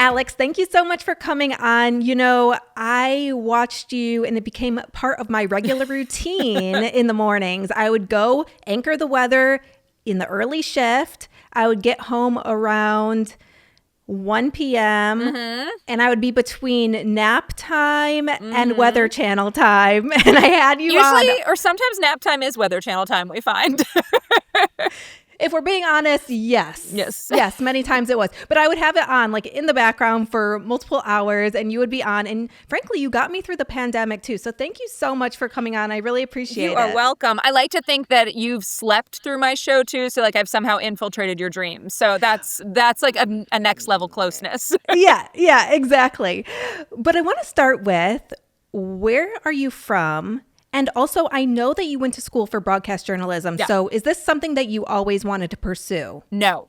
Alex, thank you so much for coming on. You know, I watched you and it became part of my regular routine in the mornings. I would go anchor the weather in the early shift. I would get home around 1 p.m. And I would be between nap time and Weather Channel time. And I had you Usually, on. or sometimes nap time is Weather Channel time, we find. If we're being honest, yes. Yes, many times it was. But I would have it on like in the background for multiple hours and you would be on. And frankly, you got me through the pandemic too. So thank you so much for coming on. I really appreciate it. You are welcome. I like to think that you've slept through my show too. So like I've somehow infiltrated your dreams. So that's like a next level closeness. Yeah, exactly. But I want to start with, where are you from? And also, I know that you went to school for broadcast journalism. Yeah. So is this something that you always wanted to pursue? No,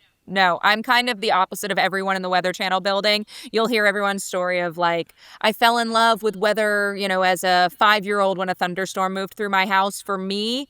I'm kind of the opposite of everyone in the Weather Channel building. You'll hear everyone's story of like, I fell in love with weather, as a 5-year-old when a thunderstorm moved through my house. For me,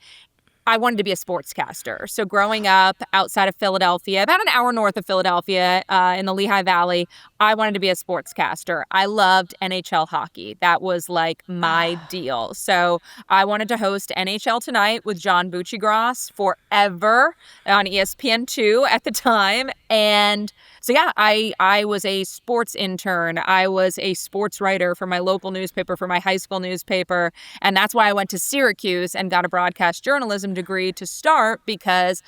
I wanted to be a sportscaster. So growing up outside of Philadelphia, about an hour north of Philadelphia in the Lehigh Valley, I wanted to be a sportscaster. I loved NHL hockey. That was like my deal. So I wanted to host NHL Tonight with John Buccigross forever on ESPN2 at the time. And so, yeah, I was a sports intern. I was a sports writer for my local newspaper, for my high school newspaper. And that's why I went to Syracuse and got a broadcast journalism degree to start, because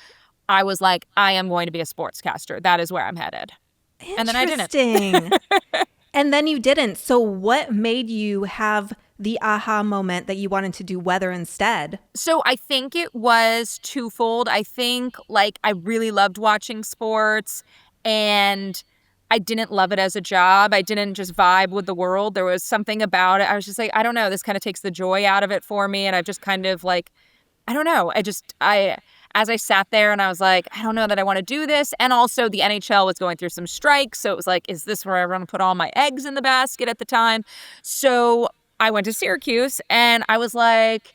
I was like, I am going to be a sportscaster. That is where I'm headed. And then I didn't. And then you didn't. So what made you have the aha moment that you wanted to do weather instead? So I think it was twofold. I think like I really loved watching sports and I didn't love it as a job. I didn't just vibe with the world. There was something about it. I was just like, I don't know, this kind of takes the joy out of it for me. And I've just kind of like, I don't know. As I sat there and I was like, I don't know that I want to do this. And also the NHL was going through some strikes. So it was like, is this where I want to put all my eggs in the basket at the time? So I went to Syracuse and I was like,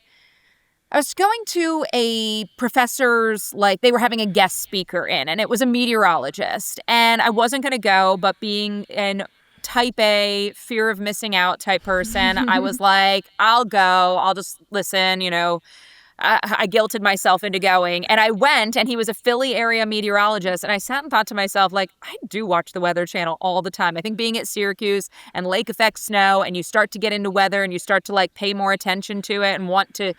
I was going to a professor's, like they were having a guest speaker in, and it was a meteorologist. And I wasn't going to go, but being an type A, fear of missing out type person, I was like, I'll go. I'll just listen, I guilted myself into going, and I went, and he was a Philly area meteorologist, and I sat and thought to myself, like, I do watch the Weather Channel all the time. I think being at Syracuse and lake effect snow, and you start to get into weather, and you start to, like, pay more attention to it and want to,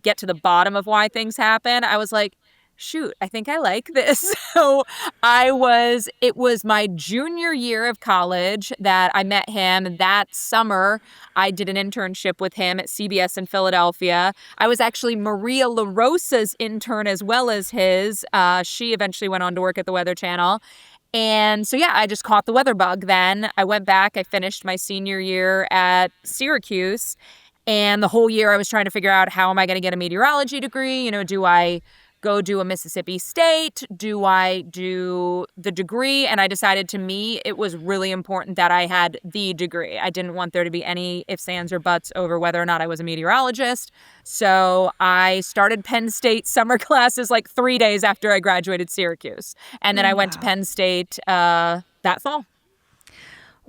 get to the bottom of why things happen. I was like, shoot, I think I like this. So it was my junior year of college that I met him. That summer, I did an internship with him at CBS in Philadelphia. I was actually Maria LaRosa's intern as well as his. She eventually went on to work at the Weather Channel. And so, yeah, I just caught the weather bug then. I went back. I finished my senior year at Syracuse. And the whole year I was trying to figure out, how am I going to get a meteorology degree? Do I go do a Mississippi State? Do I do the degree? And I decided, to me, it was really important that I had the degree. I didn't want there to be any ifs, ands, or buts over whether or not I was a meteorologist. So I started Penn State summer classes like 3 days after I graduated Syracuse. And then I went to Penn State that fall.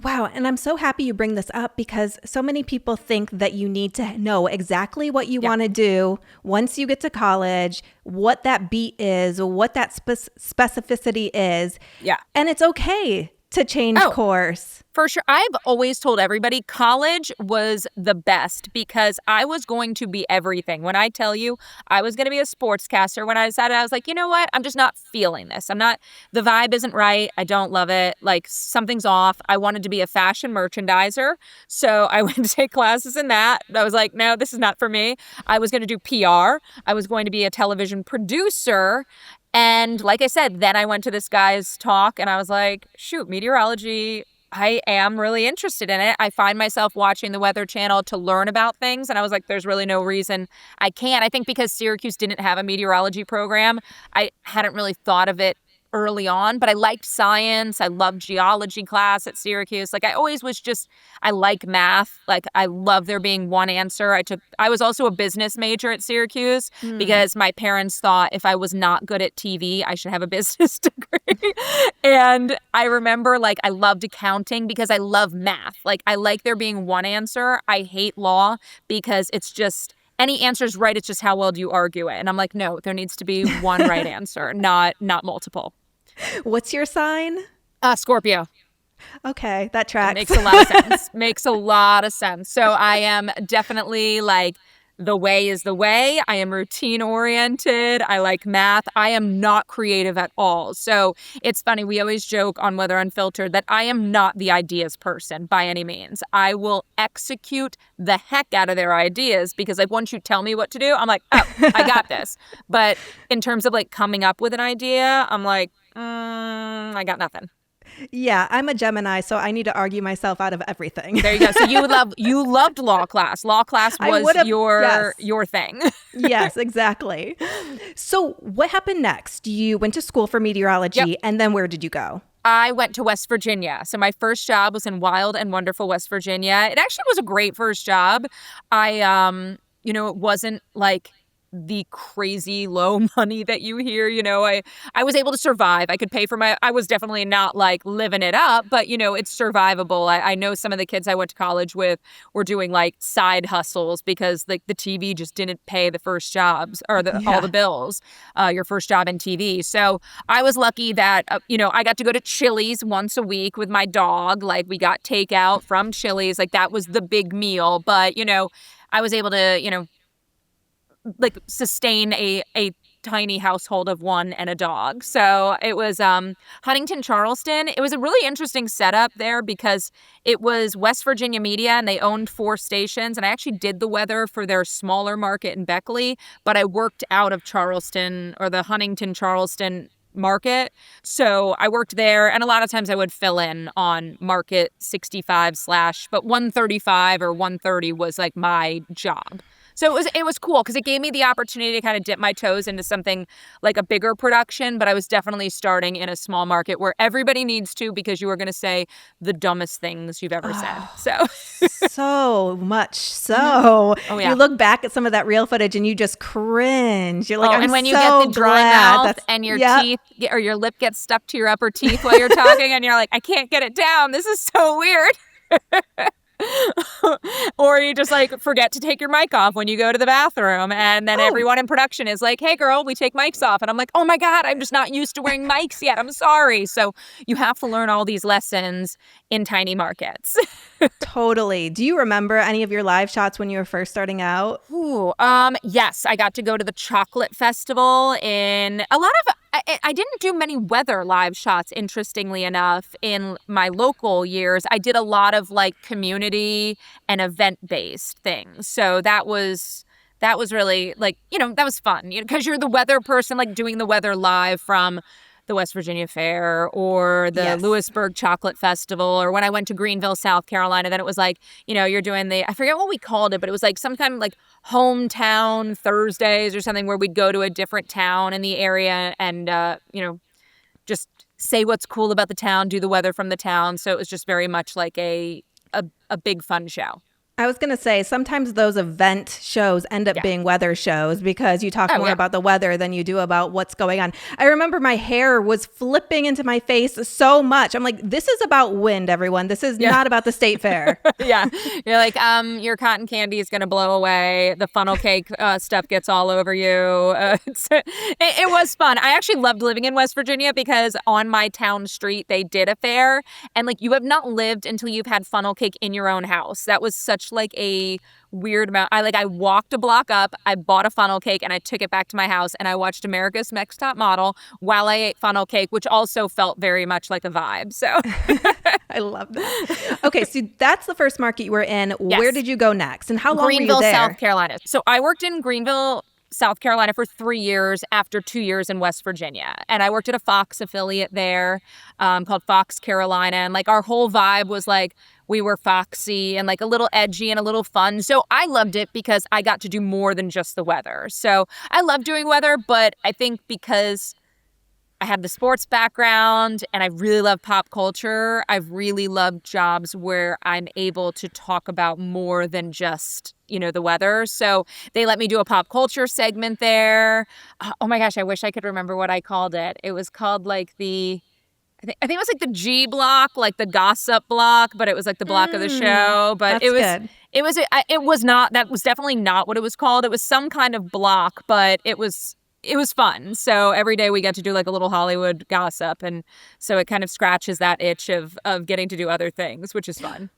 Wow. And I'm so happy you bring this up, because so many people think that you need to know exactly what you want to do once you get to college, what that beat is, what that specificity is. Yeah. And it's okay to change course. For sure. I've always told everybody college was the best, because I was going to be everything. When I tell you I was going to be a sportscaster, when I decided, I was like, you know what? I'm just not feeling this. The vibe isn't right. I don't love it. Like, something's off. I wanted to be a fashion merchandiser. So I went to take classes in that. I was like, no, this is not for me. I was going to do PR. I was going to be a television producer. And like I said, then I went to this guy's talk and I was like, shoot, meteorology, I am really interested in it. I find myself watching the Weather Channel to learn about things. And I was like, there's really no reason I can't. I think because Syracuse didn't have a meteorology program, I hadn't really thought of it early on, but I liked science. I loved geology class at Syracuse. Like I always was just, I like math. Like I love there being one answer. I was also a business major at Syracuse because my parents thought if I was not good at TV, I should have a business degree. And I remember like I loved accounting because I love math. Like I like there being one answer. I hate law because it's just, any answer's right. It's just how well do you argue it? And I'm like, no, there needs to be one right answer, not multiple. What's your sign? Scorpio. Okay, that tracks. It makes a lot of sense. Makes a lot of sense. So I am definitely like, the way is the way. I am routine oriented. I like math. I am not creative at all. So it's funny. We always joke on Weather Unfiltered that I am not the ideas person by any means. I will execute the heck out of their ideas because like once you tell me what to do, I'm like, oh, I got this. But in terms of like coming up with an idea, I'm like, I got nothing. Yeah, I'm a Gemini, so I need to argue myself out of everything. There you go. So you loved law class. Law class was your thing. Yes, exactly. So what happened next? You went to school for meteorology, and then where did you go? I went to West Virginia. So my first job was in wild and wonderful West Virginia. It actually was a great first job. I it wasn't like the crazy low money that you hear, I was able to survive. I could pay for I was definitely not like living it up, but it's survivable. I know some of the kids I went to college with were doing like side hustles because like the TV just didn't pay the first jobs or all the bills, your first job in TV. So I was lucky that, I got to go to Chili's once a week with my dog. Like we got takeout from Chili's, like that was the big meal. But, I was able to, like sustain a tiny household of one and a dog. So it was Huntington, Charleston. It was a really interesting setup there because it was West Virginia media and they owned 4 stations. And I actually did the weather for their smaller market in Beckley, but I worked out of Charleston or the Huntington, Charleston market. So I worked there and a lot of times I would fill in on market 65 / but 135 or 130 was like my job. So it was cool because it gave me the opportunity to kind of dip my toes into something like a bigger production, but I was definitely starting in a small market where everybody needs to because you are going to say the dumbest things you've ever said. So so much so. Oh, yeah. You look back at some of that real footage and you just cringe. You're like, and when you get the dry mouth and your teeth or your lip gets stuck to your upper teeth while you're talking and you're like, I can't get it down. This is so weird. Or you just like forget to take your mic off when you go to the bathroom and then everyone in production is like, hey girl, we take mics off. And I'm like, oh my God, I'm just not used to wearing mics yet. I'm sorry. So you have to learn all these lessons in tiny markets. Totally. Do you remember any of your live shots when you were first starting out? Ooh, yes, I got to go to the chocolate festival in a lot of, I didn't do many weather live shots, interestingly enough, in my local years. I did a lot of like community and event-based things. So that was really like, that was fun because you're the weather person, like doing the weather live from the West Virginia Fair or the Lewisburg Chocolate Festival, or when I went to Greenville, South Carolina, then it was like, you're doing I forget what we called it, but it was like some kind of like hometown Thursdays or something where we'd go to a different town in the area and, just say what's cool about the town, do the weather from the town. So it was just very much like a big fun show. I was going to say, sometimes those event shows end up being weather shows because you talk more about the weather than you do about what's going on. I remember my hair was flipping into my face so much. I'm like, this is about wind, everyone. This is not about the state fair. Yeah. You're like, your cotton candy is going to blow away. The funnel cake stuff gets all over you. It was fun. I actually loved living in West Virginia because on my town street, they did a fair. And like, you have not lived until you've had funnel cake in your own house. That was such like a weird amount. I walked a block up, I bought a funnel cake and I took it back to my house and I watched America's Next Top Model while I ate funnel cake, which also felt very much like a vibe. So I love that. Okay, so that's the first market you were in. Yes. Where did you go next and how long Greenville, were you there? South Carolina. So I worked in Greenville, South Carolina for 3 years after 2 years in West Virginia. And I worked at a Fox affiliate there called Fox Carolina. And like our whole vibe was like we were foxy and like a little edgy and a little fun. So I loved it because I got to do more than just the weather. So I love doing weather, but I think because I have the sports background and I really love pop culture. I've really loved jobs where I'm able to talk about more than just, the weather. So they let me do a pop culture segment there. Oh my gosh, I wish I could remember what I called it. It was called like I think it was like the G block, like the gossip block, but it was like the block of the show. But that's good. That was definitely not what it was called. It was some kind of block, but it was fun. So every day we get to do like a little Hollywood gossip. And so it kind of scratches that itch of getting to do other things, which is fun.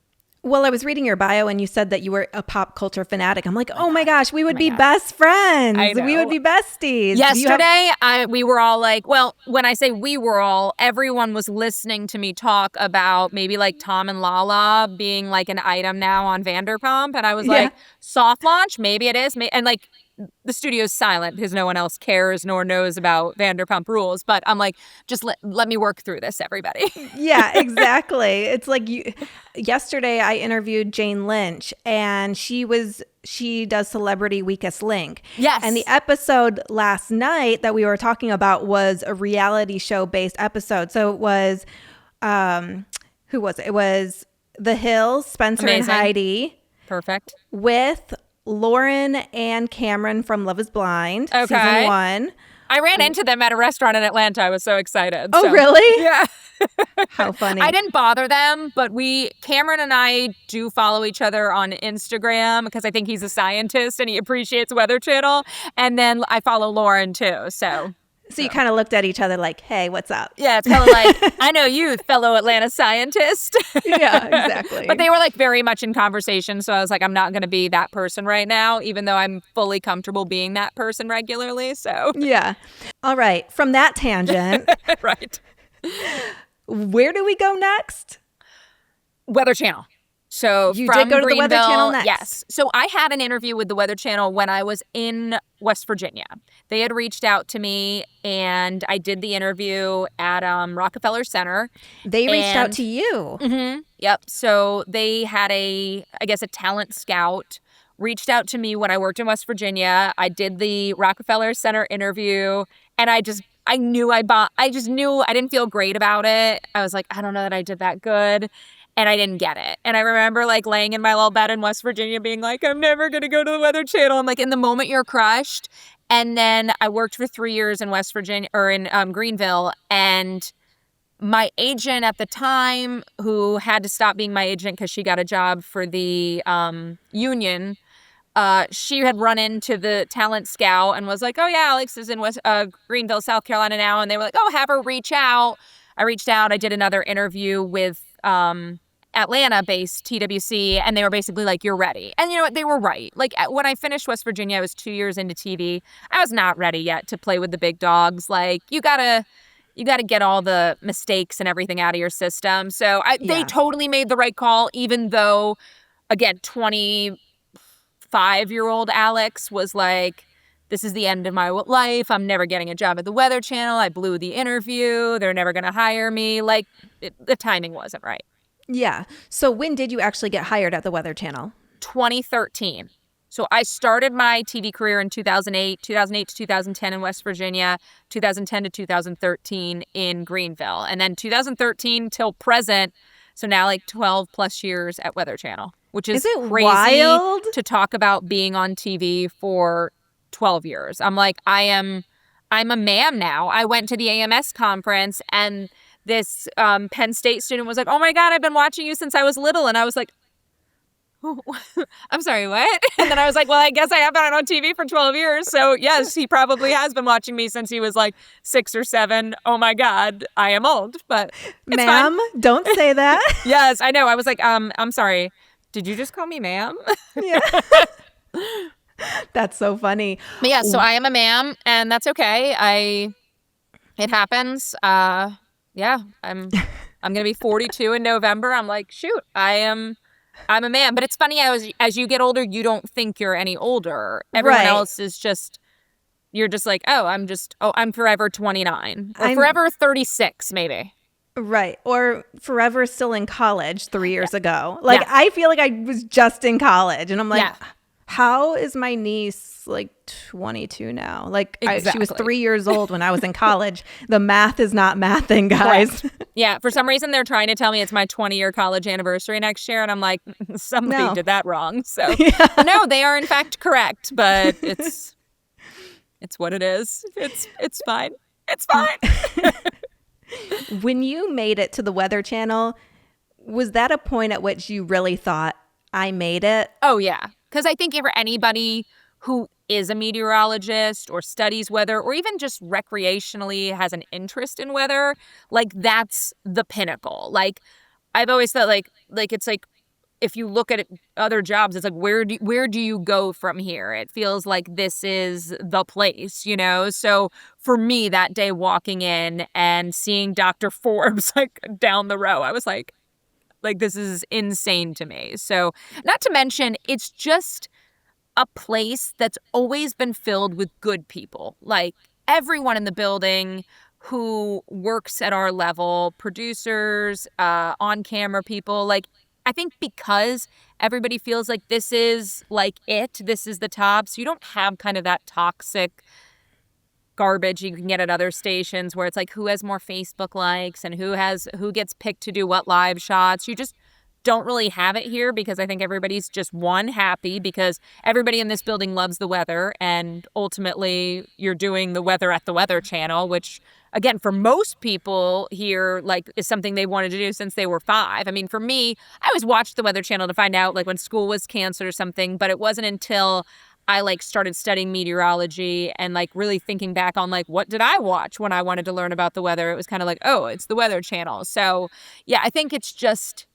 Well, I was reading your bio and you said that you were a pop culture fanatic. I'm like, oh my gosh, we would be best friends. I know. We would be besties. Yesterday, we were all like, well, when I say we were all, everyone was listening to me talk about maybe like Tom and Lala being like an item now on Vanderpump. And I was like, soft launch, maybe it is. And like, the studio's silent because no one else cares nor knows about Vanderpump Rules. But I'm like, just let me work through this, everybody. Yeah, exactly. It's like yesterday I interviewed Jane Lynch and she does Celebrity Weakest Link. Yes. And the episode last night that we were talking about was a reality show based episode. So it was, who was it? It was The Hills, Spencer Amazing. and Heidi. Perfect. With Lauren and Cameron from Love is Blind, season 1. I ran into them at a restaurant in Atlanta. I was so excited. Oh, so. really? Yeah. How funny. I didn't bother them, but Cameron and I do follow each other on Instagram because I think he's a scientist and he appreciates Weather Channel. And then I follow Lauren too, so... So you kind of looked at each other like, hey, what's up? Yeah, it's kind of like, I know you, fellow Atlanta scientist. Yeah, exactly. But they were like very much in conversation. So I was like, I'm not going to be that person right now, even though I'm fully comfortable being that person regularly. So yeah. All right. From that tangent. Right. Where do we go next? Weather Channel. So you from did go to the Weather Channel next. Yes. So I had an interview with the Weather Channel when I was in West Virginia. They had reached out to me and I did the interview at Rockefeller Center. They reached out to you. Mm-hmm, yep. So they had a talent scout reached out to me when I worked in West Virginia. I did the Rockefeller Center interview and I just knew I didn't feel great about it. I was like, I don't know that I did that good. And I didn't get it. And I remember like laying in my little bed in West Virginia being like, I'm never going to go to the Weather Channel. I'm like, in the moment you're crushed. And then I worked for 3 years in West Virginia or in Greenville. And my agent at the time, who had to stop being my agent because she got a job for the union, she had run into the talent scout and was like, oh yeah, Alex is in Greenville, South Carolina now. And they were like, oh, have her reach out. I reached out. I did another interview with Atlanta-based TWC, and they were basically like, you're ready. And you know what? They were right. Like, when I finished West Virginia, I was 2 years into TV. I was not ready yet to play with the big dogs. Like, you gotta get all the mistakes and everything out of your system. So they totally made the right call, even though, again, 25-year-old Alex was like, this is the end of my life. I'm never getting a job at the Weather Channel. I blew the interview. They're never going to hire me. Like, the timing wasn't right. Yeah. So when did you actually get hired at the Weather Channel? 2013. So I started my TV career in 2008 to 2010 in West Virginia, 2010 to 2013 in Greenville, and then 2013 till present. So now like 12 plus years at Weather Channel, which is crazy wild to talk about being on TV for 12 years. I'm like, I'm a ma'am now. I went to the AMS conference and this Penn State student was like, oh my God, I've been watching you since I was little. And I was like, oh, I'm sorry, what? And then I was like, well, I guess I have been on TV for 12 years. So yes, he probably has been watching me since he was like 6 or 7. Oh my God, I am old, but it's ma'am, fine. Don't say that. Yes, I know. I was like, I'm sorry. Did you just call me ma'am? Yeah. That's so funny. But yeah, so I am a ma'am, and that's okay. It happens. Yeah, I'm gonna be 42 in November. I'm like, shoot, I'm a man. But it's funny, as you get older, you don't think you're any older. Everyone else is just, you're just like, I'm forever 29 or forever 36 maybe. Right. Or forever still in college 3 years ago. Like, I feel like I was just in college and I'm like, How is my niece like 22 now? Like she was Exactly. 3 years old when I was in college. The math is not mathing, guys. Yeah, for some reason they're trying to tell me it's my 20-year college anniversary next year, and I'm like, somebody did that wrong. So no, they are in fact correct, but it's what it is. It's fine. It's fine. When you made it to the Weather Channel, was that a point at which you really thought, I made it? Oh, yeah. Because I think for anybody who is a meteorologist or studies weather or even just recreationally has an interest in weather, like that's the pinnacle. Like I've always thought like it's like if you look at other jobs, it's like where do you go from here? It feels like this is the place, you know? So for me that day walking in and seeing Dr. Forbes like down the row, I was like this is insane to me. So not to mention, it's just a place that's always been filled with good people. Like everyone in the building who works at our level, producers, on-camera people, like I think because everybody feels like this is like this is the top, so you don't have kind of that toxic garbage you can get at other stations where it's like who has more Facebook likes and who gets picked to do what live shots. You just don't really have it here because I think everybody's just happy because everybody in this building loves the weather, and ultimately you're doing the weather at the Weather Channel, which again for most people here like is something they wanted to do since they were 5. I mean, for me, I always watched the Weather Channel to find out like when school was canceled or something, but it wasn't until I like started studying meteorology and like really thinking back on like what did I watch when I wanted to learn about the weather. It was kind of like, oh, it's the Weather Channel. So yeah, I think it's just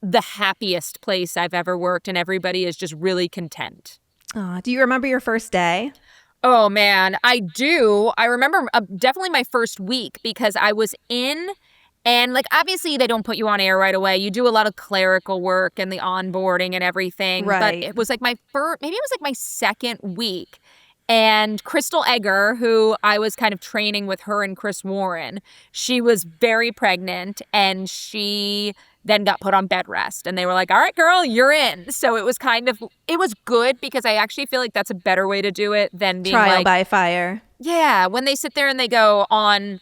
the happiest place I've ever worked, and everybody is just really content. Do you remember your first day? Oh man, I do. I remember definitely my first week because I was in. And like obviously they don't put you on air right away. You do a lot of clerical work and the onboarding and everything. Right. But it was like maybe it was like my second week. And Crystal Egger, who I was kind of training with her and Chris Warren, she was very pregnant and she then got put on bed rest. And they were like, all right, girl, you're in. So it was it was good because I actually feel like that's a better way to do it than being trial by fire. Yeah, when they sit there and they go on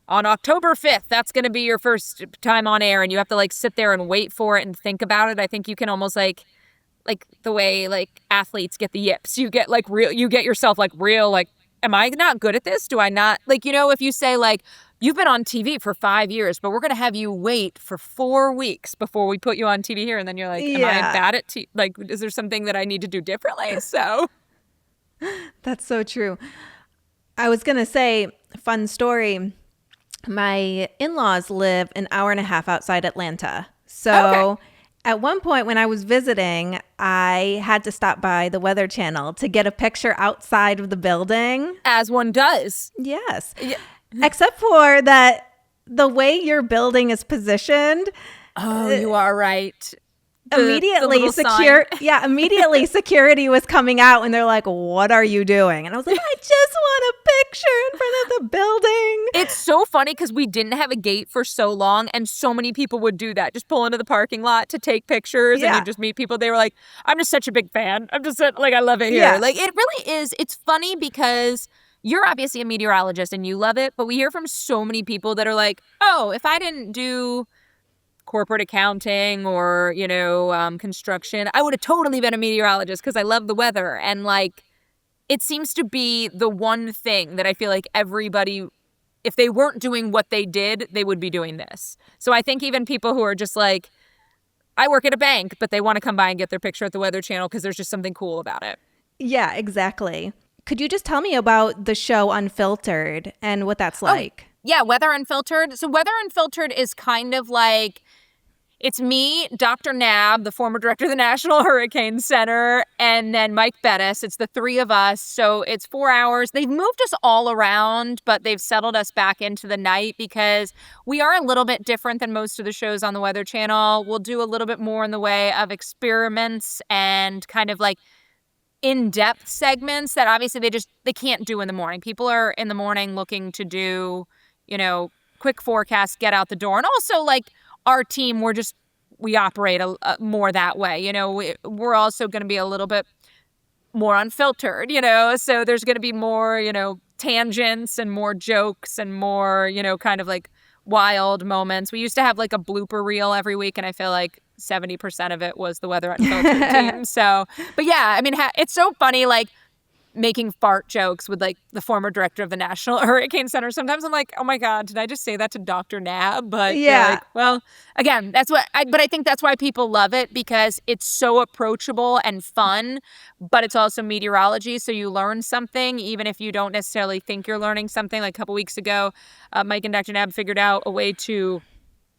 October 5th, that's going to be your first time on air and you have to like sit there and wait for it and think about it. I think you can almost like the way like athletes get the yips. You get like you get yourself like real, like, am I not good at this? Do I not like, you know, if you say like, you've been on TV for 5 years, but we're going to have you wait for 4 weeks before we put you on TV here. And then you're like, am I bad at like, is there something that I need to do differently? So that's so true. I was going to say, fun story. My in-laws live an hour and a half outside Atlanta. So at one point when I was visiting, I had to stop by the Weather Channel to get a picture outside of the building. As one does. Yes. Yeah. Except for that the way your building is positioned. Oh, you are right. Immediately immediately security was coming out and they're like, what are you doing? And I was like, I just want a picture in front of the building. It's so funny because we didn't have a gate for so long and so many people would do that. Just pull into the parking lot to take pictures and you just meet people. They were like, I'm just such a big fan. I'm just like, I love it here. Yeah. Like it really is. It's funny because you're obviously a meteorologist and you love it, but we hear from so many people that are like, oh, if I didn't do corporate accounting or, you know, construction, I would have totally been a meteorologist because I love the weather. And like, it seems to be the one thing that I feel like everybody, if they weren't doing what they did, they would be doing this. So I think even people who are just like, I work at a bank, but they want to come by and get their picture at the Weather Channel because there's just something cool about it. Yeah, exactly. Could you just tell me about the show Unfiltered and what that's like? Yeah, Weather Unfiltered. So Weather Unfiltered is kind of like, it's me, Dr. Nab, the former director of the National Hurricane Center, and then Mike Bettis. It's the three of us. So it's 4 hours. They've moved us all around, but they've settled us back into the night because we are a little bit different than most of the shows on the Weather Channel. We'll do a little bit more in the way of experiments and kind of like in-depth segments that obviously they can't do in the morning. People are in the morning looking to do, you know, quick forecast, get out the door. And also like our team, we operate more that way. We're also going to be a little bit more unfiltered, so there's going to be more, tangents and more jokes and more, kind of like wild moments. We used to have like a blooper reel every week, and I feel like 70% of it was the Weather Unfiltered team. So, but yeah, I mean, it's so funny, like making fart jokes with like the former director of the National Hurricane Center. Sometimes I'm like, oh my God, did I just say that to Dr. Nab? But you're like, well, again, but I think that's why people love it, because it's so approachable and fun, but it's also meteorology. So you learn something, even if you don't necessarily think you're learning something. Like a couple weeks ago, Mike and Dr. Nab figured out a way to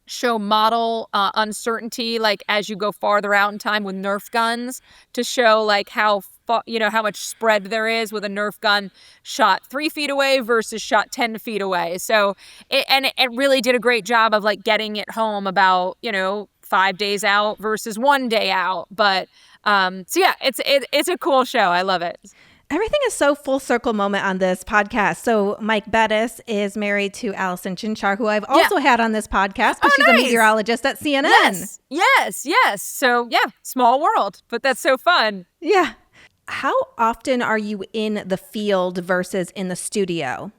show model uncertainty, like as you go farther out in time with Nerf guns, to show like how much spread there is with a Nerf gun shot 3 feet away versus shot 10 feet away. So it really did a great job of like getting it home about 5 days out versus 1 day out. But so yeah, it's a cool show. I love it. Everything is so full circle moment on this podcast. So Mike Bettis is married to Allison Chinchar, who I've also had on this podcast because she's a meteorologist at CNN. Yes. So yeah, small world, but that's so fun. Yeah. How often are you in the field versus in the studio?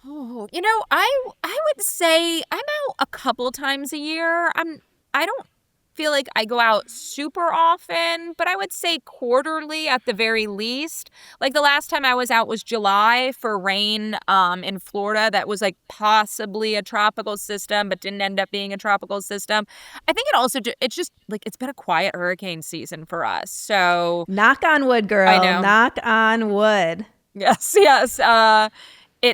Oh, I would say I'm out a couple times a year. I don't feel like I go out super often, but I would say quarterly at the very least. Like the last time I was out was July for rain in Florida. That was like possibly a tropical system, but didn't end up being a tropical system. I think it's just like it's been a quiet hurricane season for us. So knock on wood, girl. I know. Knock on wood. Yes.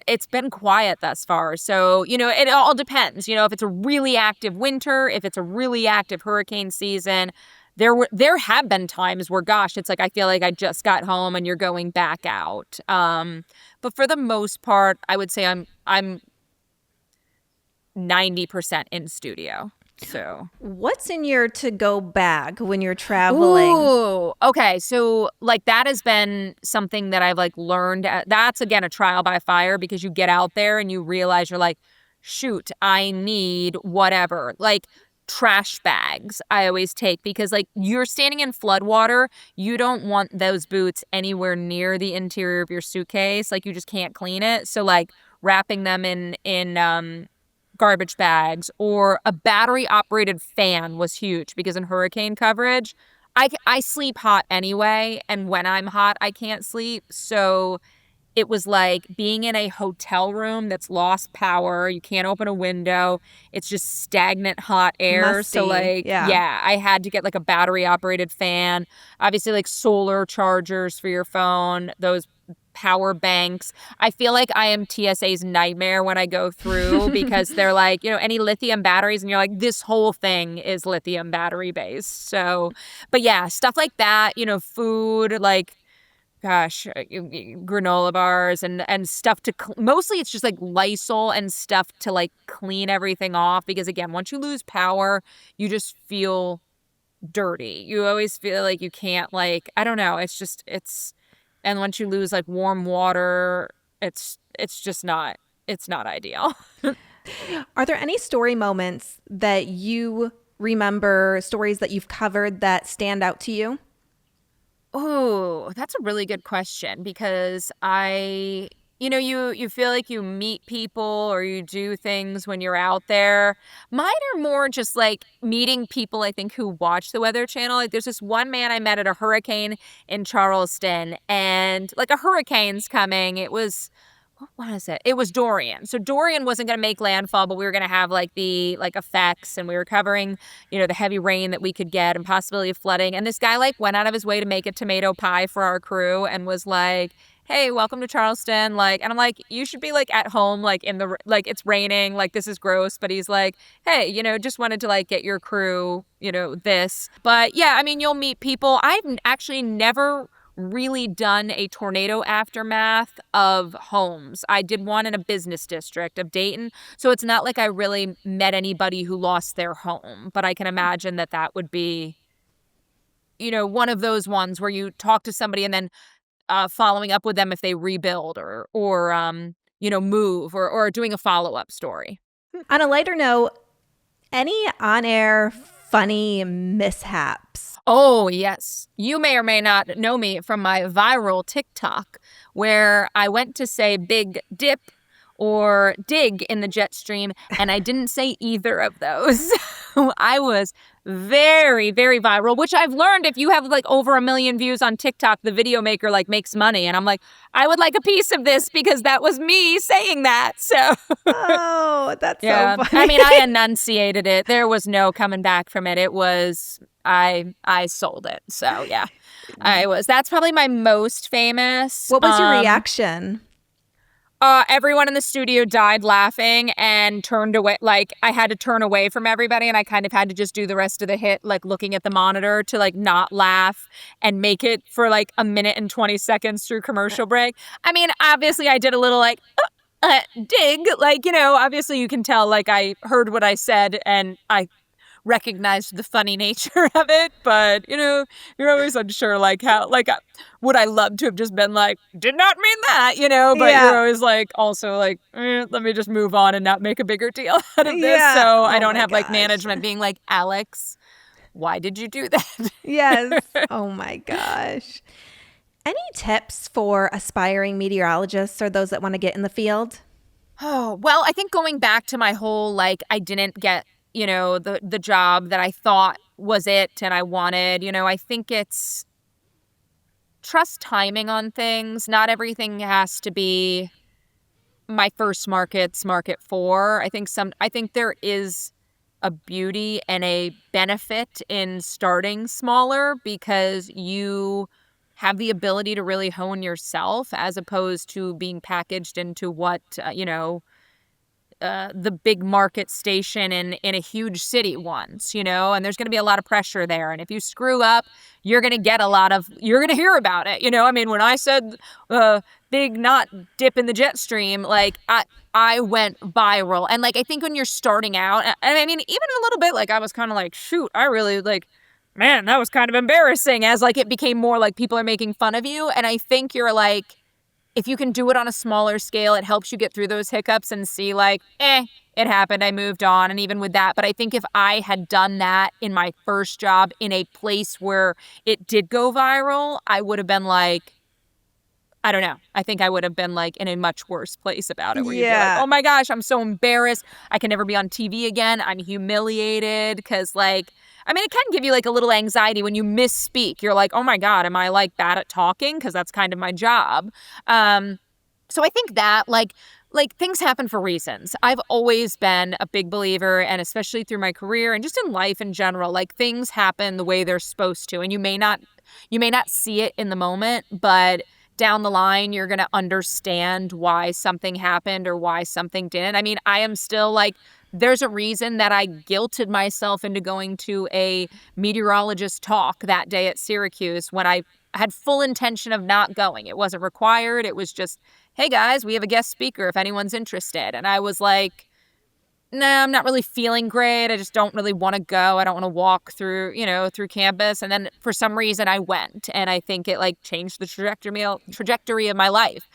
It's been quiet thus far. So, it all depends. If it's a really active winter, if it's a really active hurricane season, there have been times where, gosh, it's like I feel like I just got home and you're going back out. But for the most part, I would say I'm 90% in studio. So what's in your to-go bag when you're traveling? Ooh, okay. So like that has been something that I've like learned. That's again a trial by fire, because you get out there and you realize you're like, shoot, I need whatever. Like trash bags I always take, because like you're standing in floodwater, you don't want those boots anywhere near the interior of your suitcase. Like you just can't clean it. So like wrapping them in garbage bags, or a battery operated fan was huge, because in hurricane coverage, I sleep hot anyway, and when I'm hot I can't sleep. So it was like being in a hotel room that's lost power. You can't open a window. It's just stagnant hot air. Musty. So like, yeah, I had to get like a battery operated fan. Obviously like solar chargers for your phone, those power banks. I feel like I am TSA's nightmare when I go through, because they're like, any lithium batteries, and you're like, this whole thing is lithium battery based. So, but yeah, stuff like that, food, like, gosh, granola bars and stuff to mostly it's just like Lysol and stuff to like clean everything off, because again, once you lose power, you just feel dirty. You always feel like you can't, like, I don't know, and once you lose like warm water, it's just not ideal. Are there any story moments that you remember, stories that you've covered that stand out to you? Oh, that's a really good question, because you feel like you meet people or you do things when you're out there. Mine are more just like meeting people, I think, who watch the Weather Channel. Like there's this one man I met at a hurricane in Charleston, and like a hurricane's coming. It was, what is it? It was Dorian. So Dorian wasn't going to make landfall, but we were going to have like the like effects, and we were covering, the heavy rain that we could get and possibility of flooding. And this guy like went out of his way to make a tomato pie for our crew and was like, hey, welcome to Charleston. Like, and I'm like, you should be like at home, like like it's raining, like this is gross. But he's like, hey, just wanted to like get your crew, this. But yeah, I mean, you'll meet people. I've actually never really done a tornado aftermath of homes. I did one in a business district of Dayton. So it's not like I really met anybody who lost their home, but I can imagine that would be, one of those ones where you talk to somebody and then following up with them if they rebuild or move or doing a follow-up story. On a lighter note, any on-air funny mishaps? Oh, yes. You may or may not know me from my viral TikTok where I went to say big dip or dig in the jet stream, and I didn't say either of those. I was very, very viral, which I've learned if you have like over 1 million views on TikTok, the video maker like makes money. And I'm like, I would like a piece of this because that was me saying that. So Oh, that's yeah. so funny. I mean, I enunciated it. There was no coming back from it. It was I sold it. So yeah. That's probably my most famous. What was your reaction? Everyone in the studio died laughing and turned away. Like, I had to turn away from everybody, and I kind of had to just do the rest of the hit, like looking at the monitor to like not laugh and make it for like 1 minute and 20 seconds through commercial break. I mean, obviously I did a little like dig, like, you know, obviously you can tell like I heard what I said and I recognized the funny nature of it, but you know, you're always unsure like how, like, would I love to have just been like, did not mean that, you know, but Yeah. you're always like also like, let me just move on and not make a bigger deal out of this. Yeah. So I Oh don't my have like gosh. management being like, Alex, why did you do that? Yes. Oh my gosh. Any tips for aspiring meteorologists or those that want to get in the field? Oh, well, I think going back to my whole, like, I didn't get, you know, the job that I thought was it and I wanted, you know, I think it's trust timing on things. Not everything has to be my first market's market 4. I think there is a beauty and a benefit in starting smaller because you have the ability to really hone yourself as opposed to being packaged into what, the big market station in a huge city wants, you know, and there's going to be a lot of pressure there. And if you screw up, you're going to hear about it. You know, I mean, when I said big not dip in the jet stream, like I went viral. And like, I think when you're starting out, and I mean, even a little bit, like I was kind of like, shoot, I really like, man, that was kind of embarrassing as like it became more like people are making fun of you. And I think you're like, if you can do it on a smaller scale, it helps you get through those hiccups and see like, it happened, I moved on. And even with that, but I think if I had done that in my first job in a place where it did go viral, I would have been like, I don't know. I think I would have been like in a much worse place about it where you'd be like, oh my gosh, I'm so embarrassed. I can never be on TV again. I'm humiliated because like, I mean, it can give you like a little anxiety when you misspeak. You're like, oh my God, am I like bad at talking? Because that's kind of my job. So I think that like things happen for reasons. I've always been a big believer, and especially through my career and just in life in general, like things happen the way they're supposed to. And you may not see it in the moment, but down the line, you're going to understand why something happened or why something didn't. I mean, I am still like, there's a reason that I guilted myself into going to a meteorologist talk that day at Syracuse when I had full intention of not going. It wasn't required. It was just, hey guys, we have a guest speaker if anyone's interested. And I was like, nah, I'm not really feeling great. I just don't really want to go. I don't want to walk through campus. And then for some reason I went, and I think it like changed the trajectory of my life.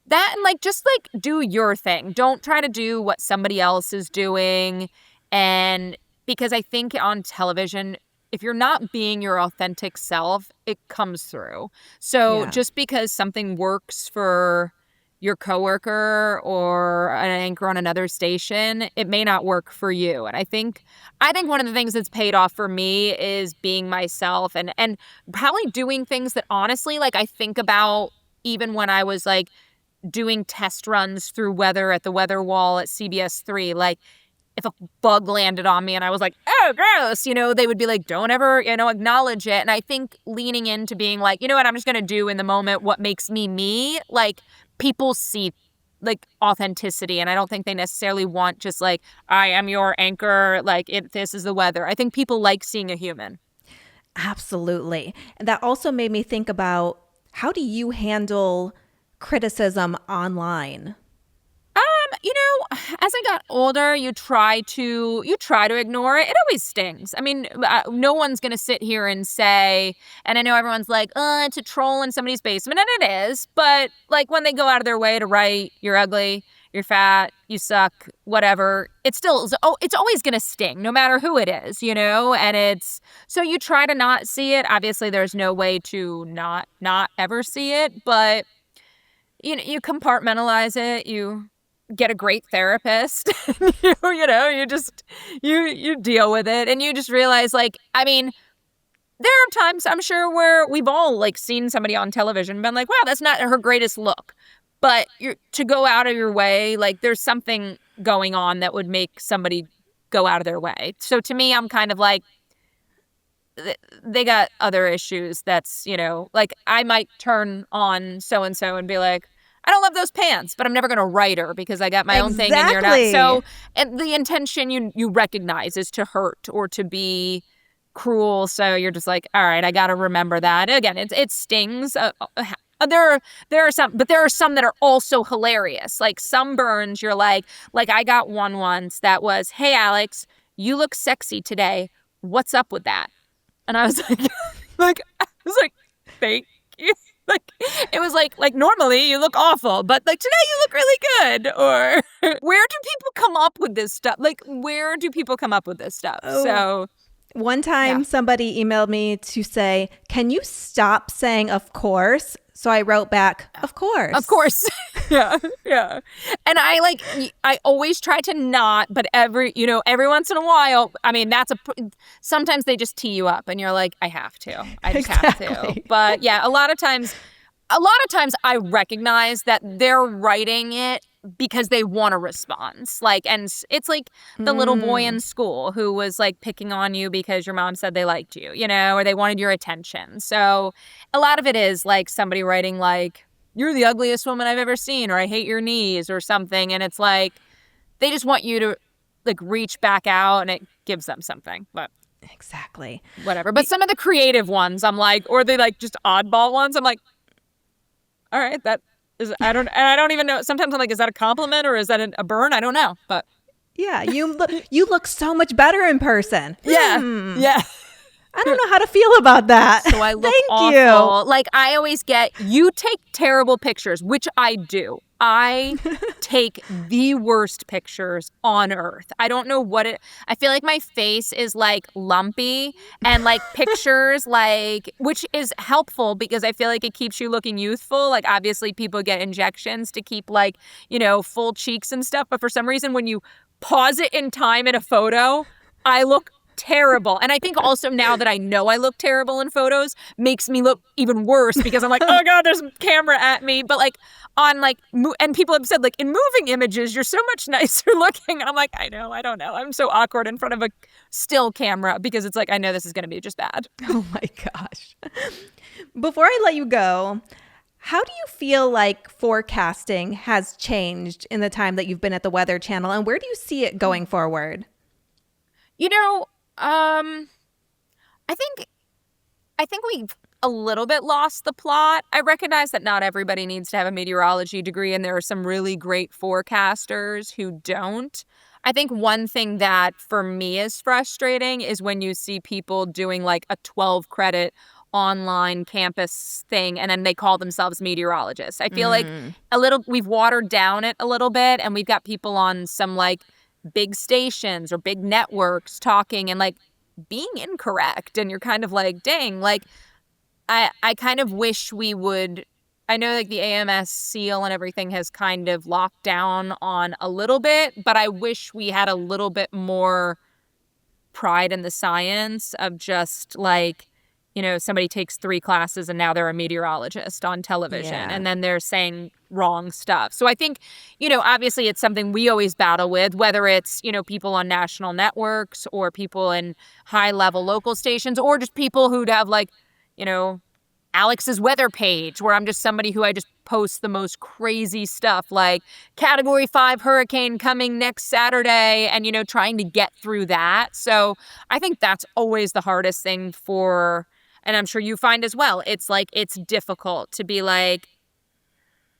That and like, just like do your thing. Don't try to do what somebody else is doing. And because I think on television, if you're not being your authentic self, it comes through. So just because something works for your coworker or an anchor on another station, it may not work for you. And I think one of the things that's paid off for me is being myself and probably doing things that honestly, like I think about even when I was like doing test runs through weather at the weather wall at CBS 3, like if a bug landed on me and I was like, oh, gross, you know, they would be like, don't ever, you know, acknowledge it. And I think leaning into being like, you know what, I'm just going to do in the moment what makes me me, like people see like authenticity. And I don't think they necessarily want just like, I am your anchor, like this is the weather. I think people like seeing a human. Absolutely. And that also made me think about, how do you handle criticism online? You know, as I got older, you try to ignore it. It always stings. I mean, no one's going to sit here and say, and I know everyone's like, oh, it's a troll in somebody's basement, and it is. But like when they go out of their way to write, you're ugly, you're fat, you suck, whatever, it's always going to sting no matter who it is, and so you try to not see it. Obviously there's no way to not ever see it, but you compartmentalize it. You get a great therapist. you deal with it, and you just realize, like, I mean, there are times, I'm sure, where we've all, like, seen somebody on television and been like, wow, that's not her greatest look. But to go out of your way, like, there's something going on that would make somebody go out of their way. So to me, I'm kind of like, they got other issues. That's, like, I might turn on so-and-so and be like, I don't love those pants, but I'm never going to write her because I got my own thing and you're not. So, and the intention you recognize is to hurt or to be cruel. So you're just like, all right, I got to remember that. Again, it stings. There are some, but there are some that are also hilarious. Like sunburns, you're like I got one once that was, hey, Alex, you look sexy today. What's up with that? And I was like, thank you. Like, it was like normally you look awful, but like today you look really good. Or where do people come up with this stuff? Like, where do people come up with this stuff? Oh. So one time somebody emailed me to say, can you stop saying of course? So I wrote back, of course. Of course. Yeah. And I always try to not, but every once in a while, I mean, sometimes they just tee you up and you're like, I have to. I just have to. But yeah, a lot of times I recognize that they're writing it because they want a response. Like, and it's like the little boy in school who was like picking on you because your mom said they liked you, or they wanted your attention. So a lot of it is like somebody writing like, you're the ugliest woman I've ever seen, or I hate your knees or something. And it's like, they just want you to like reach back out and it gives them something. But exactly. Whatever. But some of the creative ones, I'm like, or they like just oddball ones, I'm like, all right, that is, I don't even know. Sometimes I'm like, is that a compliment or is that a burn? I don't know. But yeah, you look so much better in person. Yeah. Yeah. I don't know how to feel about that. So I look awful. You. Like, I always get, you take terrible pictures, which I do. I take the worst pictures on earth. I don't know I feel like my face is like lumpy and like pictures like, which is helpful because I feel like it keeps you looking youthful. Like obviously people get injections to keep like, full cheeks and stuff. But for some reason, when you pause it in time in a photo, I look terrible. And I think also now that I know I look terrible in photos makes me look even worse because I'm like, oh God, there's a camera at me. But like on like, and people have said like in moving images, you're so much nicer looking. I'm like, I know, I don't know. I'm so awkward in front of a still camera because it's like, I know this is going to be just bad. Oh my gosh. Before I let you go, how do you feel like forecasting has changed in the time that you've been at the Weather Channel, and where do you see it going forward? I think we've a little bit lost the plot. I recognize that not everybody needs to have a meteorology degree, and there are some really great forecasters who don't. I think one thing that for me is frustrating is when you see people doing like a 12 credit online campus thing and then they call themselves meteorologists. I feel like we've watered down it a little bit, and we've got people on some like big stations or big networks talking and like being incorrect, and you're kind of like, dang, like I kind of wish we would. I know like the AMS seal and everything has kind of locked down on a little bit, but I wish we had a little bit more pride in the science of just like, somebody takes 3 classes and now they're a meteorologist on television and then they're saying wrong stuff. So I think, obviously it's something we always battle with, whether it's, people on national networks or people in high level local stations or just people who'd have like, Alex's weather page where I'm just somebody who I just post the most crazy stuff like Category 5 hurricane coming next Saturday and, trying to get through that. So I think that's always the hardest thing and I'm sure you find as well, it's like, it's difficult to be like,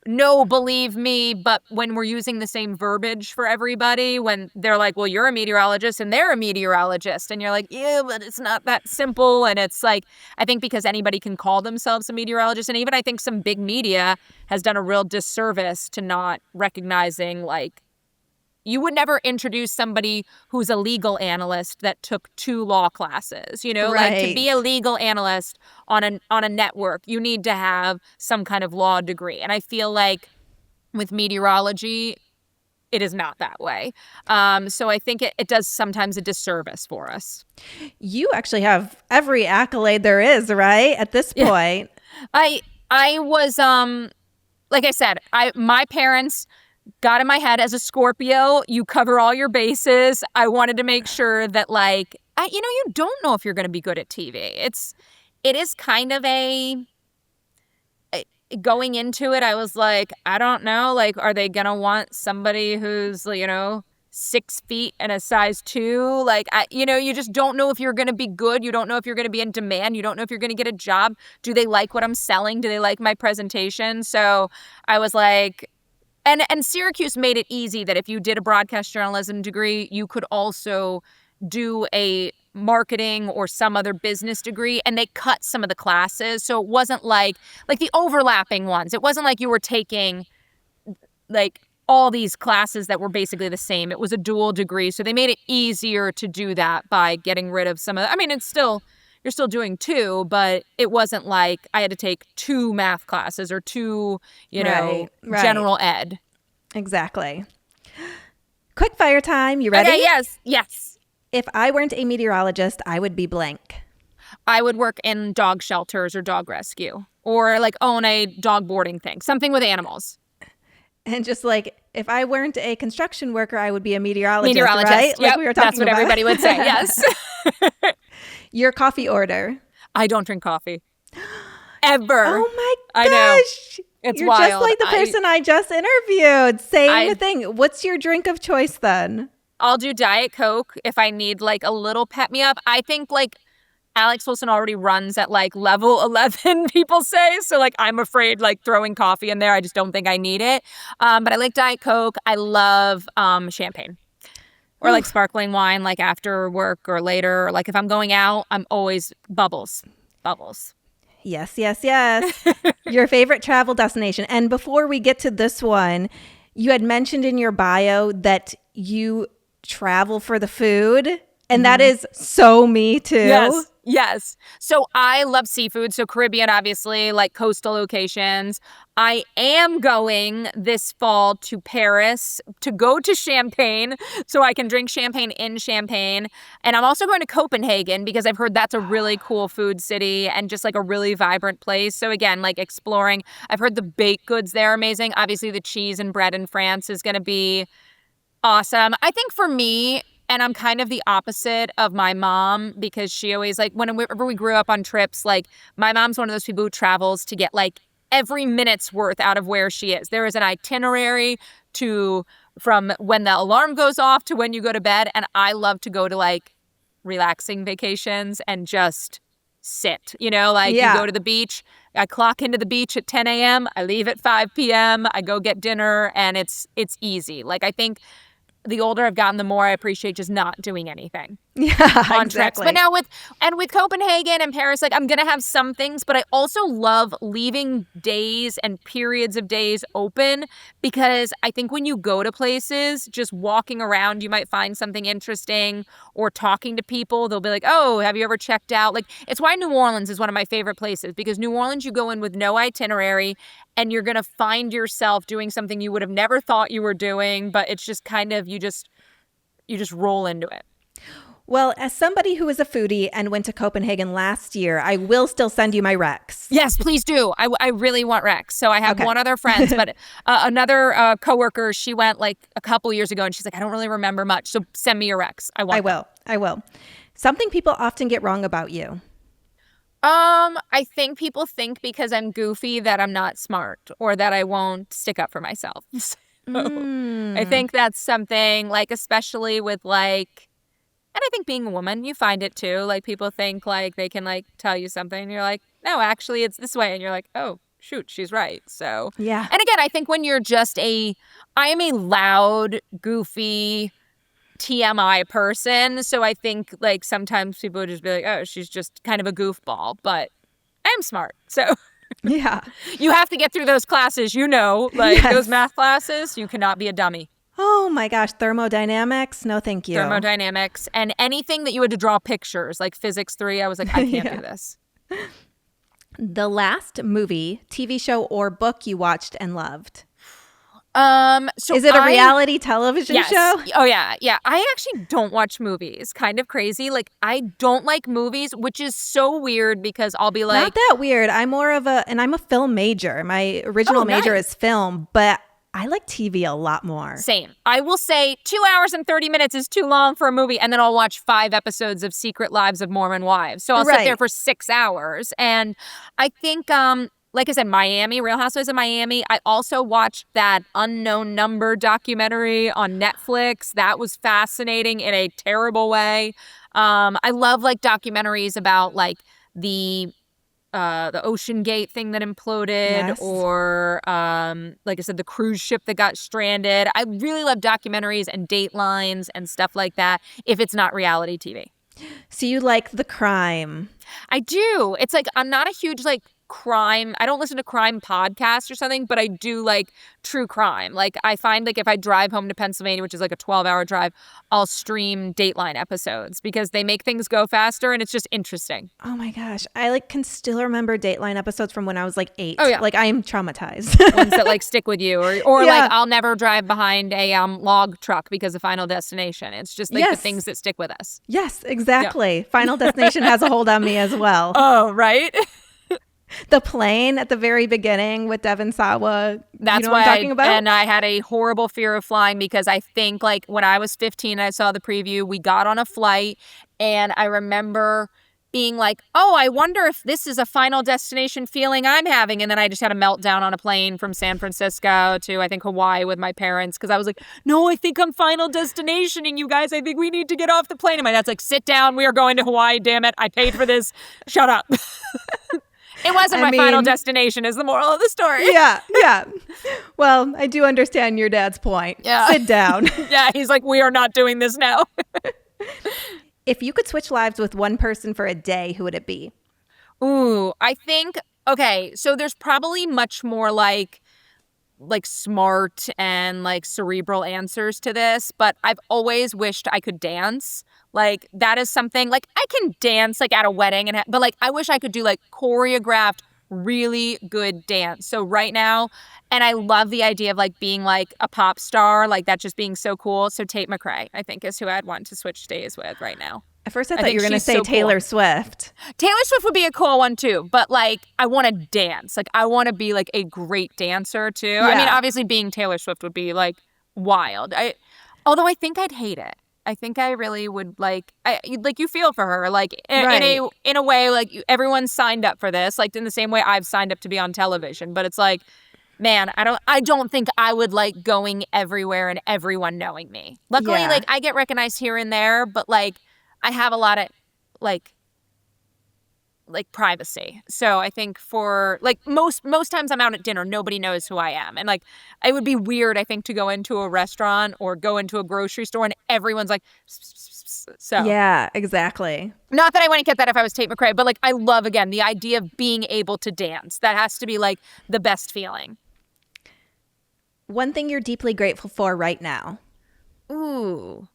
no, believe me, but when we're using the same verbiage for everybody, when they're like, well, you're a meteorologist and they're a meteorologist, and you're like, yeah, but it's not that simple. And it's like, I think because anybody can call themselves a meteorologist, and even I think some big media has done a real disservice to not recognizing, like, you would never introduce somebody who's a legal analyst that took 2 law classes, you know, like to be a legal analyst on a network, you need to have some kind of law degree. And I feel like with meteorology, it is not that way. So I think it does sometimes a disservice for us. You actually have every accolade there is, right? At this point. I was, like I said, my parents got in my head as a Scorpio, you cover all your bases. I wanted to make sure that, like, you don't know if you're going to be good at TV. It is kind of going into it, I was like, I don't know, like, are they going to want somebody who's, 6 feet and a size 2? Like, you just don't know if you're going to be good. You don't know if you're going to be in demand. You don't know if you're going to get a job. Do they like what I'm selling? Do they like my presentation? So I was like, And Syracuse made it easy that if you did a broadcast journalism degree, you could also do a marketing or some other business degree, and they cut some of the classes. So it wasn't like the overlapping ones. It wasn't like you were taking like all these classes that were basically the same. It was a dual degree. So they made it easier to do that by getting rid of some of you're still doing 2, but it wasn't like I had to take 2 math classes or 2, Right. general ed. Exactly. Quickfire time. You ready? Okay, yes. If I weren't a meteorologist, I would be blank. I would work in dog shelters or dog rescue or like own a dog boarding thing, something with animals. And just like, if I weren't a construction worker, I would be a meteorologist, right? Yep, Like we were talking that's what about. everybody would say, yes. Your coffee order. I don't drink coffee. Ever. Oh my gosh. I know. It's You're wild. just like the person I just interviewed. Same thing. What's your drink of choice then? I'll do Diet Coke if I need like a little pep me up. I think like Alex Wilson already runs at like level 11, people say. So like I'm afraid like throwing coffee in there. I just don't think I need it. But I like Diet Coke. I love champagne. Or like sparkling wine, like after work or later. Or like if I'm going out, I'm always bubbles. Yes. Your favorite travel destination. And before we get to this one, you had mentioned in your bio that you travel for the food. And that is so me too. Yes. So I love seafood. So Caribbean, obviously, like coastal locations. I am going this fall to Paris to go to Champagne so I can drink champagne in Champagne. And I'm also going to Copenhagen because I've heard that's a really cool food city and just like a really vibrant place. So again, like exploring. I've heard the baked goods there are amazing. Obviously, the cheese and bread in France is going to be awesome. I think for me, and I'm kind of the opposite of my mom because she always like whenever we grew up on trips, like my mom's one of those people who travels to get like every minute's worth out of where she is. There is an itinerary from when the alarm goes off to when you go to bed. And I love to go to like relaxing vacations and just sit, you go to the beach. I clock into the beach at 10 a.m. I leave at 5 p.m. I go get dinner and it's easy. Like I think the older I've gotten, the more I appreciate just not doing anything. On trips. But now with Copenhagen and Paris, like I'm going to have some things, but I also love leaving days and periods of days open because I think when you go to places, just walking around, you might find something interesting or talking to people. They'll be like, oh, have you ever checked out? Like it's why New Orleans is one of my favorite places because New Orleans, you go in with no itinerary and you're going to find yourself doing something you would have never thought you were doing. But it's just kind of, you just roll into it. Well, as somebody who is a foodie and went to Copenhagen last year, I will still send you my Rex. Yes, please do. I really want Rex. So I have one other friend, but another coworker, she went like a couple years ago and she's like, I don't really remember much. So send me your Rex. I will. Something people often get wrong about you. I think people think because I'm goofy that I'm not smart or that I won't stick up for myself. So I think that's something like, especially with like, and I think being a woman, you find it too. Like people think like they can like tell you something and you're like, no, actually it's this way. And you're like, oh, shoot, she's right. So, Yeah. and again, I think when you're just I am a loud, goofy TMI person. So I think like sometimes people would just be like, oh, she's just kind of a goofball, but I'm smart. So Yeah. you have to get through those classes, like Yes. those math classes. You cannot be a dummy. Oh my gosh, thermodynamics? No, thank you. Thermodynamics and anything that you had to draw pictures, like physics 3, I was like, I can't do this. The last movie, TV show, or book you watched and loved? So is it a reality television yes. show? Oh yeah. I actually don't watch movies. Kind of crazy. Like I don't like movies, which is so weird because I'll be like, not that weird. I'm a film major. My original major is film, but I like TV a lot more. Same. I will say 2 hours and 30 minutes is too long for a movie, and then I'll watch 5 episodes of Secret Lives of Mormon Wives. So I'll sit there for 6 hours. And I think, like I said, Real Housewives of Miami. I also watched that Unknown Number documentary on Netflix. That was fascinating in a terrible way. I love like documentaries about like the Ocean Gate thing that imploded, or like I said, the cruise ship that got stranded. I really love documentaries and datelines and stuff like that if it's not reality TV. So you like the crime? I do. It's like I'm not a huge like crime. I don't listen to crime podcasts or something, but I do like true crime. Like I find like if I drive home to Pennsylvania, which is like a 12-hour drive, I'll stream Dateline episodes because they make things go faster and it's just interesting. Oh my gosh. I like can still remember Dateline episodes from when I was like 8. Oh yeah. Like I am traumatized. Ones that like stick with you or like I'll never drive behind a log truck because of Final Destination. It's just like the things that stick with us. Yes, exactly. Yeah. Final Destination has a hold on me as well. Oh, right. The plane at the very beginning with Devon Sawa. That's you know why what I'm talking about? And I had a horrible fear of flying because I think like when I was 15 and I saw the preview, we got on a flight and I remember being like, oh, I wonder if this is a Final Destination feeling I'm having. And then I just had a meltdown on a plane from San Francisco to, I think, Hawaii with my parents because I was like, no, I think I'm Final Destinationing you guys. I think we need to get off the plane. And my dad's like, sit down. We are going to Hawaii. Damn it. I paid for this. Shut up. It wasn't my final destination is the moral of the story. Yeah. Well, I do understand your dad's point. Yeah. Sit down. Yeah, he's like, we are not doing this now. If you could switch lives with one person for a day, who would it be? Ooh, I think, okay, so there's probably much more like smart and like cerebral answers to this, but I've always wished I could dance. Like that is something like I can dance like at a wedding but like I wish I could do like choreographed really good dance. So right now, and I love the idea of like being like a pop star, like that just being so cool. So Tate McRae, I think, is who I'd want to switch days with right now. At first I thought you were going to say Taylor Swift. Taylor Swift would be a cool one too, but like I want to dance. Like I want to be like a great dancer too. Yeah. I mean, obviously being Taylor Swift would be like wild. Although I think I'd hate it. I think I really would like you feel for her like in a way like everyone signed up for this like in the same way I've signed up to be on television, but it's like, man, I don't think I would like going everywhere and everyone knowing me. Luckily, like I get recognized here and there, but like I have a lot of like privacy. So I think for like most times I'm out at dinner, nobody knows who I am. And like it would be weird, I think, to go into a restaurant or go into a grocery store and everyone's like, so. Yeah, exactly. Not that I wouldn't get that if I was Tate McRae, but like I love, again, the idea of being able to dance. That has to be like the best feeling. One thing you're deeply grateful for right now. Ooh.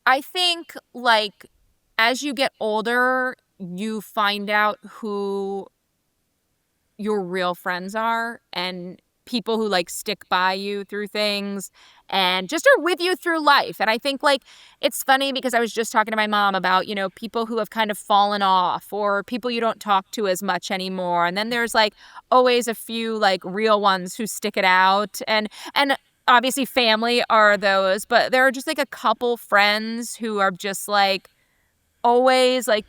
I think like as you get older, you find out who your real friends are and people who like stick by you through things and just are with you through life. And I think like it's funny because I was just talking to my mom about, you know, people who have kind of fallen off or people you don't talk to as much anymore. And then there's like always a few like real ones who stick it out. And obviously family are those, but there are just like a couple friends who are just like always like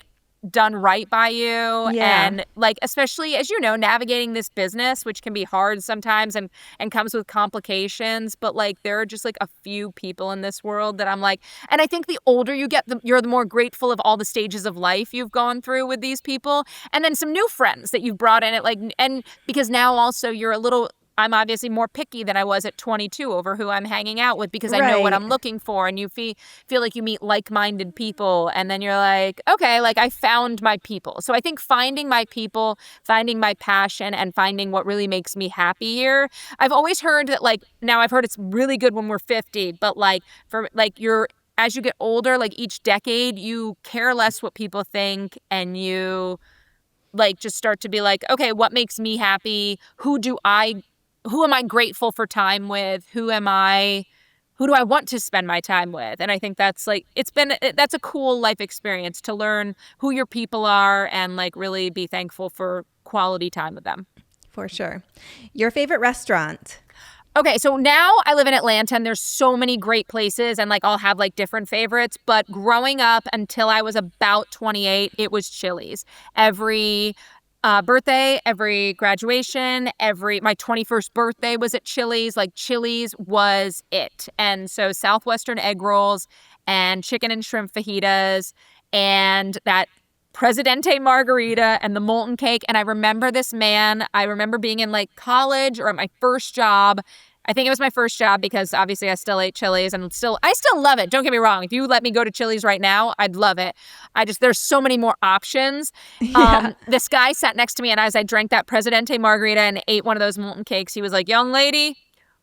done right by you. Yeah. And like, especially as you know, navigating this business, which can be hard sometimes and comes with complications. But like, there are just like a few people in this world that I'm like, and I think the older you get, you're the more grateful of all the stages of life you've gone through with these people. And then some new friends that you've brought in it, like, and because now also you're a little, I'm obviously more picky than I was at 22 over who I'm hanging out with because I know what Right. I'm looking for, and you feel like you meet like-minded people, and then you're like, okay, like I found my people. So I think finding my people, finding my passion, and finding what really makes me happy here. I've always heard that, like, now I've heard it's really good when we're 50, but like for like as you get older, like each decade, you care less what people think, and you like just start to be like, okay, what makes me happy? Who am I grateful for time with? Who do I want to spend my time with? And I think that's like, that's a cool life experience to learn who your people are and like really be thankful for quality time with them. For sure. Your favorite restaurant? Okay, so now I live in Atlanta and there's so many great places and like I'll have like different favorites. But growing up until I was about 28, it was Chili's. Every birthday, every graduation, my 21st birthday was at Chili's. Like Chili's was it. And so Southwestern egg rolls and chicken and shrimp fajitas and that Presidente margarita and the molten cake. And I remember this man, I remember being in like college or at my first job. I think it was my first job because obviously I still ate Chili's and I still love it. Don't get me wrong. If you let me go to Chili's right now, I'd love it. There's so many more options. Yeah. This guy sat next to me and as I drank that Presidente margarita and ate one of those molten cakes, he was like, young lady,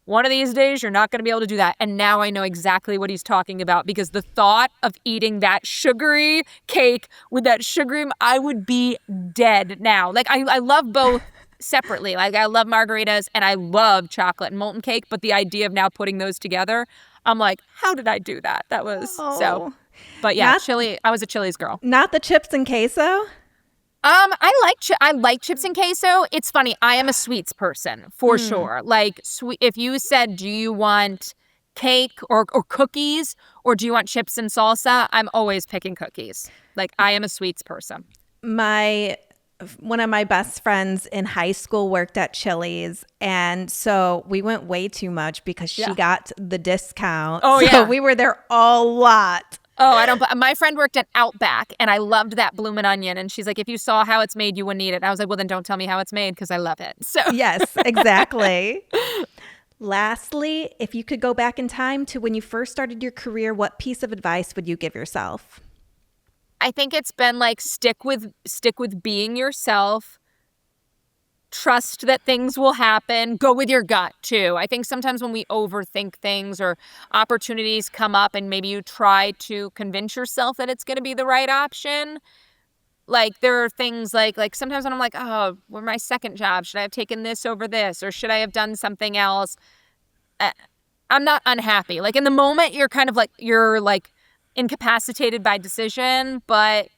one of these days you're not going to be able to do that. And now I know exactly what he's talking about because the thought of eating that sugary cake with that sugary, I would be dead now. Like I love both separately. Like I love margaritas and I love chocolate and molten cake, but the idea of now putting those together, I'm like, how did I do that? That was so. But yeah, I was a Chili's girl. Not the chips and queso? I like chips and queso. It's funny. I am a sweets person for sure. Like if you said, do you want cake or cookies or do you want chips and salsa? I'm always picking cookies. Like I am a sweets person. One of my best friends in high school worked at Chili's, and so we went way too much because she got the discount. Oh, so yeah. we were there a lot. Oh, my friend worked at Outback, and I loved that bloomin' onion, and she's like, if you saw how it's made, you wouldn't eat it. And I was like, well, then don't tell me how it's made because I love it. So Yes, exactly. Lastly, if you could go back in time to when you first started your career, what piece of advice would you give yourself? I think it's been like stick with being yourself. Trust that things will happen. Go with your gut too. I think sometimes when we overthink things or opportunities come up and maybe you try to convince yourself that it's going to be the right option. Like there are things like sometimes when I'm like, oh, well, my second job, should I have taken this over this or should I have done something else? I'm not unhappy. Like in the moment you're kind of like, you're like incapacitated by decision, but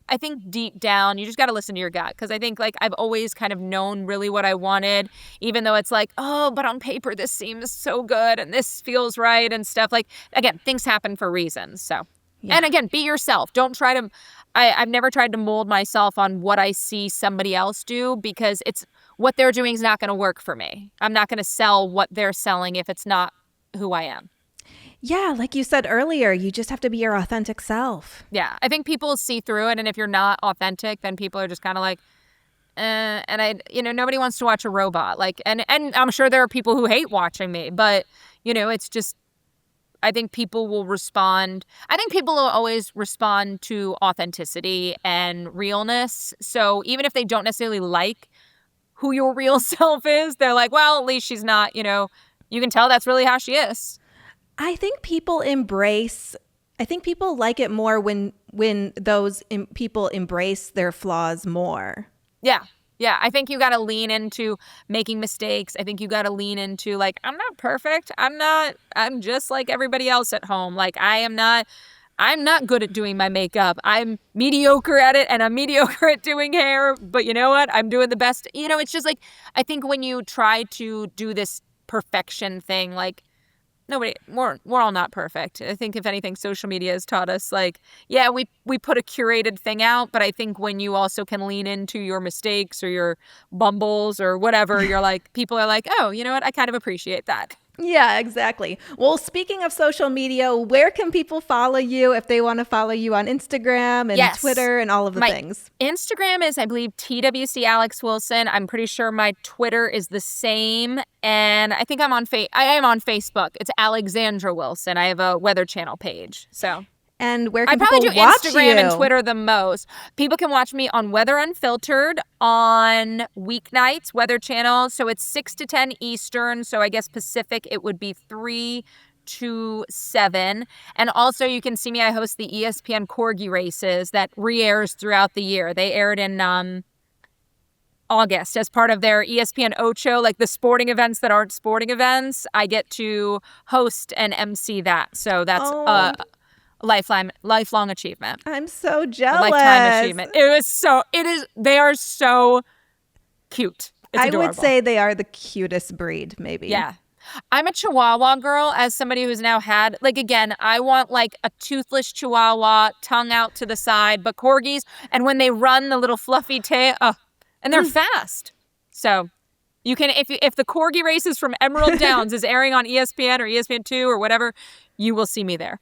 I think deep down you just got to listen to your gut because I think like I've always kind of known really what I wanted, even though it's like, oh, but on paper this seems so good and this feels right and stuff. Like again, things happen for reasons. So and again, be yourself. Don't try to I've never tried to mold myself on what I see somebody else do because it's what they're doing is not going to work for me. I'm not going to sell what they're selling if it's not who I am. Yeah, like you said earlier, you just have to be your authentic self. Yeah, I think people see through it, and if you're not authentic, then people are just kind of like, and nobody wants to watch a robot. Like, and I'm sure there are people who hate watching me, but it's just, I think people will respond. I think people will always respond to authenticity and realness. So even if they don't necessarily like who your real self is, they're like, well, at least she's not, you can tell that's really how she is. I think people like it more when those people embrace their flaws more. Yeah. Yeah. I think you got to lean into making mistakes. I think you got to lean into like, I'm not perfect. I'm just like everybody else at home. Like I'm not good at doing my makeup. I'm mediocre at it and I'm mediocre at doing hair, but you know what? I'm doing the best. It's just like, I think when you try to do this perfection thing, like, we're all not perfect. I think if anything, social media has taught us, like, yeah, we put a curated thing out, but I think when you also can lean into your mistakes or your bumbles or whatever, you're like, people are like, oh, you know what? I kind of appreciate that. Yeah, exactly. Well, speaking of social media, where can people follow you if they want to follow you on Instagram and Yes. Twitter and all of the My things? Instagram is, I believe, TWC Alex Wilson. I'm pretty sure my Twitter is the same. And I think I am on Facebook. It's Alexandra Wilson. I have a Weather Channel page. So And where I can probably people do watch Instagram and you? Twitter the most. People can watch me on Weather Unfiltered on weeknights, Weather Channel. So it's 6 to 10 Eastern. So I guess Pacific, it would be 3 to 7. And also you can see me, I host the ESPN Corgi races that re-airs throughout the year. They aired in August as part of their ESPN Ocho, like the sporting events that aren't sporting events. I get to host and MC that. So that's lifelong achievement. I'm so A jealous. lifetime achievement. They are so cute. It's I adorable. would say they are the cutest breed, maybe. Yeah. I'm a Chihuahua girl, as somebody who's now had, like, again, I want like a toothless Chihuahua, tongue out to the side, but Corgis, and when they run the little fluffy tail, and they're fast. So you can, if the Corgi races from Emerald Downs is airing on ESPN or ESPN2 or whatever, you will see me there.